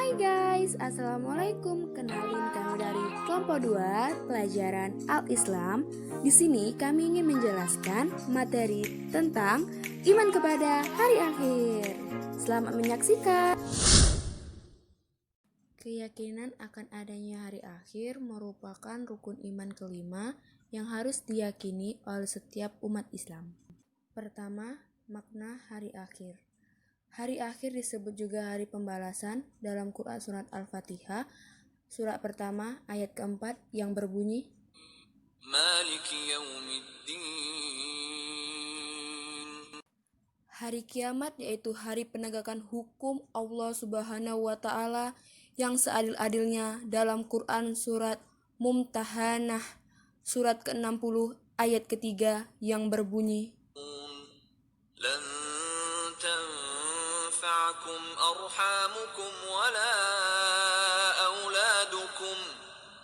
Hai guys, Assalamualaikum. Kenalin kami dari kelompok 2 pelajaran Al-Islam. Di sini kami ingin menjelaskan materi tentang iman kepada hari akhir. Selamat menyaksikan. Keyakinan akan adanya hari akhir merupakan rukun iman kelima yang harus diyakini oleh setiap umat Islam. Pertama, makna hari akhir. Hari akhir disebut juga hari pembalasan dalam Quran surat Al-Fatihah, surat pertama ayat keempat yang berbunyi Maliki Yaumiddin. Hari kiamat yaitu hari penegakan hukum Allah Subhanahu wa Ta'ala yang seadil-adilnya dalam Quran surat Mumtahanah, surat ke-60 ayat ketiga yang berbunyi تنفعكم أرحامكم ولا أولادكم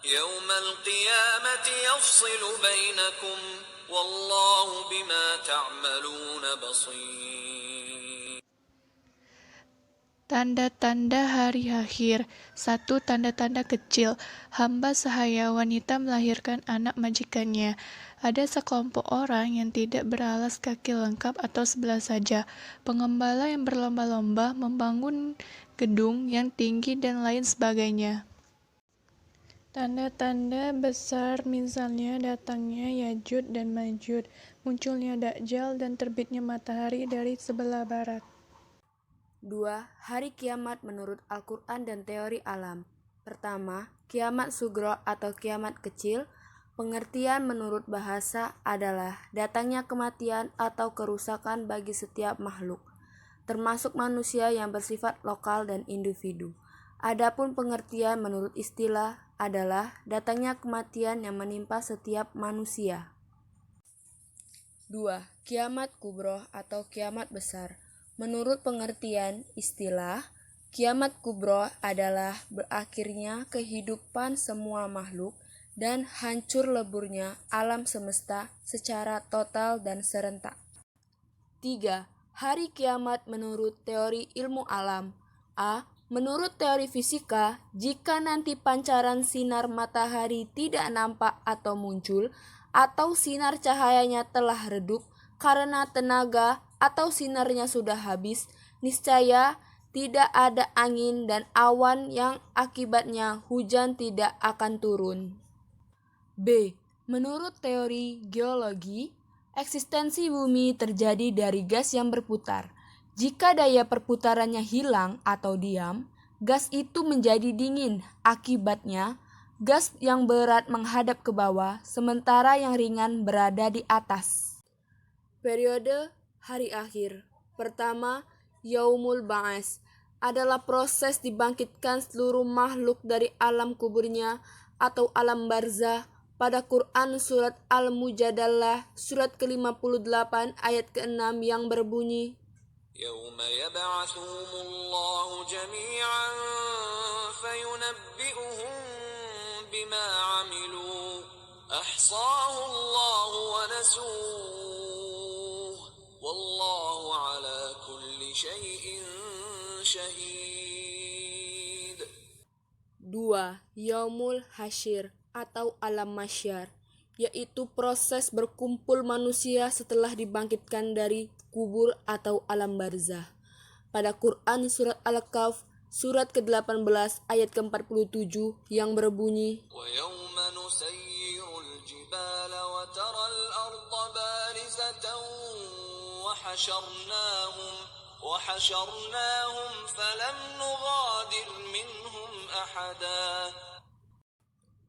يوم القيامة يفصل بينكم والله بما تعملون بصير. Tanda-tanda hari akhir. 1. Tanda-tanda kecil. Hamba sahaya wanita melahirkan anak majikannya. Ada sekelompok orang yang tidak beralas kaki lengkap atau sebelah saja. Pengembala yang berlomba-lomba membangun gedung yang tinggi dan lain sebagainya. Tanda-tanda besar misalnya datangnya Yajud dan Majud, munculnya Dajjal dan terbitnya matahari dari sebelah barat. 2. Hari kiamat menurut Al-Quran dan teori alam. Pertama, kiamat sugro atau kiamat kecil. Pengertian menurut bahasa adalah datangnya kematian atau kerusakan bagi setiap makhluk, termasuk manusia yang bersifat lokal dan individu. Adapun pengertian menurut istilah adalah datangnya kematian yang menimpa setiap manusia. 2. Kiamat kubro atau kiamat besar. Menurut pengertian istilah, kiamat kubro adalah berakhirnya kehidupan semua makhluk dan hancur leburnya alam semesta secara total dan serentak. 3. Hari kiamat menurut teori ilmu alam. A. Menurut teori fisika, jika nanti pancaran sinar matahari tidak nampak atau muncul, atau sinar cahayanya telah redup karena tenaga atau sinarnya sudah habis, niscaya tidak ada angin dan awan yang akibatnya hujan tidak akan turun. B. Menurut teori geologi, eksistensi bumi terjadi dari gas yang berputar. Jika daya perputarannya hilang atau diam, gas itu menjadi dingin. Akibatnya, gas yang berat menghadap ke bawah, sementara yang ringan berada di atas. Periode hari akhir. Pertama, Yaumul Ba'ats adalah proses dibangkitkan seluruh makhluk dari alam kuburnya atau alam barzah. Pada Quran surat Al-Mujadalah surat ke-58 ayat ke-6 yang berbunyi Yauma yab'atsuhumullahu jami'an fayunabbi'uhum bima 'amilu ahsahu Allahu wa nasuh wallahu 'ala kulli syai'in syahid. 2. Yaumul Hasyr atau alam masyar, yaitu proses berkumpul manusia setelah dibangkitkan dari kubur atau alam barzah. Pada Quran surat Al-Kahf surat ke-18 ayat ke-47 yang berbunyi وَيَوْمَ نُسَيِّرُ الْجِبَالَ وَتَرَى الْأَرْضَ بَارِزَةً وَحَشَرْنَاهُمْ فَلَمْ نُغَادِرْ مِنْهُمْ أَحَدًا.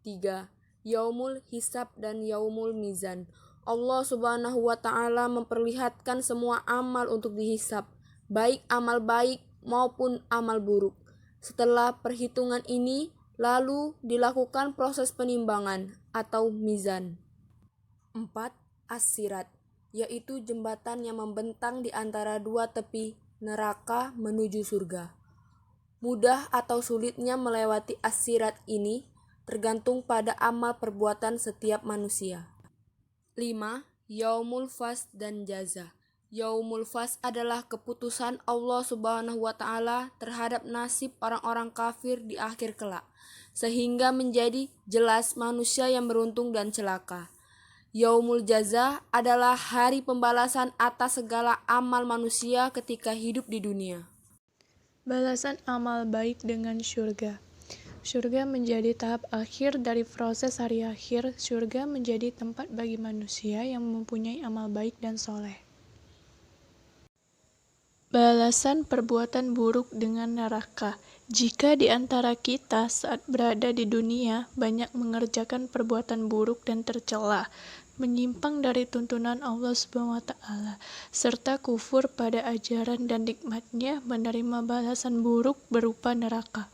3. Yaumul Hisab dan Yaumul Mizan. Allah Subhanahu wa Ta'ala memperlihatkan semua amal untuk dihisab, baik amal baik maupun amal buruk. Setelah perhitungan ini, lalu dilakukan proses penimbangan atau mizan. 4. As-Sirat, yaitu jembatan yang membentang di antara dua tepi neraka menuju surga. Mudah atau sulitnya melewati as-sirat ini tergantung pada amal perbuatan setiap manusia. 5. Yaumul Fas dan Jaza, Yaumul Fas adalah keputusan Allah Subhanahu wa Ta'ala terhadap nasib orang-orang kafir di akhir kelak, sehingga menjadi jelas manusia yang beruntung dan celaka. Yaumul Jaza adalah hari pembalasan atas segala amal manusia ketika hidup di dunia. Balasan amal baik dengan syurga. Syurga menjadi tahap akhir dari proses hari akhir. Syurga menjadi tempat bagi manusia yang mempunyai amal baik dan soleh. Balasan perbuatan buruk dengan neraka. Jika di antara kita saat berada di dunia banyak mengerjakan perbuatan buruk dan tercela, menyimpang dari tuntunan Allah Subhanahu wa Ta'ala, serta kufur pada ajaran dan nikmatnya, menerima balasan buruk berupa neraka.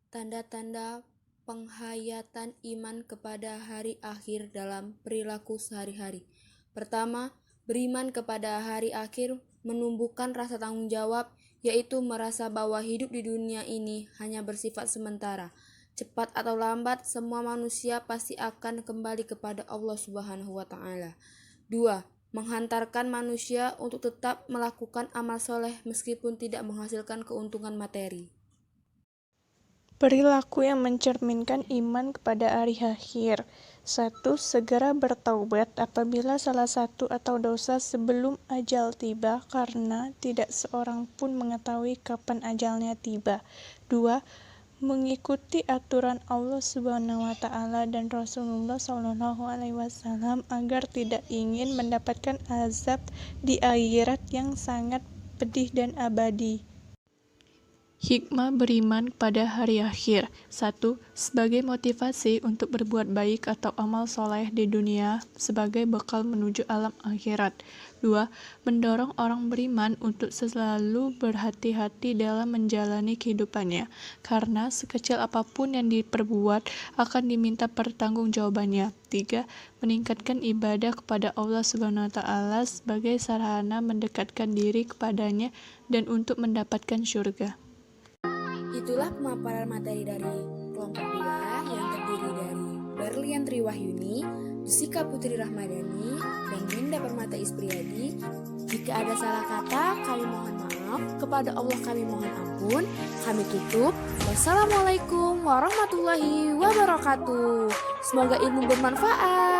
Tanda-tanda penghayatan iman kepada hari akhir dalam perilaku sehari-hari. Pertama, beriman kepada hari akhir menumbuhkan rasa tanggung jawab, yaitu merasa bahwa hidup di dunia ini hanya bersifat sementara. Cepat atau lambat, semua manusia pasti akan kembali kepada Allah Subhanahu wa Ta'ala. 2. Menghantarkan manusia untuk tetap melakukan amal soleh meskipun tidak menghasilkan keuntungan materi. Perilaku yang mencerminkan iman kepada hari akhir. 1. Segera bertaubat apabila salah satu atau dosa sebelum ajal tiba, karena tidak seorang pun mengetahui kapan ajalnya tiba. 2. Mengikuti aturan Allah Subhanahu wa Ta'ala dan Rasulullah Shallallahu alaihi wasallam agar tidak ingin mendapatkan azab di akhirat yang sangat pedih dan abadi. Hikmah beriman pada hari akhir. 1. Sebagai motivasi untuk berbuat baik atau amal soleh di dunia sebagai bekal menuju alam akhirat. 2. Mendorong orang beriman untuk selalu berhati-hati dalam menjalani kehidupannya, karena sekecil apapun yang diperbuat akan diminta pertanggungjawabannya. 3. Meningkatkan ibadah kepada Allah Subhanahu wa Ta'ala sebagai sarana mendekatkan diri kepadanya dan untuk mendapatkan syurga. Itulah pemaparan materi dari kelompok 2 yang terdiri dari Berlian Triwahyuni, Jessica Putri Rahmadani, dan Dinda Permata Ispriyadi. Jika ada salah kata, kami mohon maaf. Kepada Allah kami mohon ampun. Kami tutup. Wassalamualaikum warahmatullahi wabarakatuh. Semoga ilmu bermanfaat.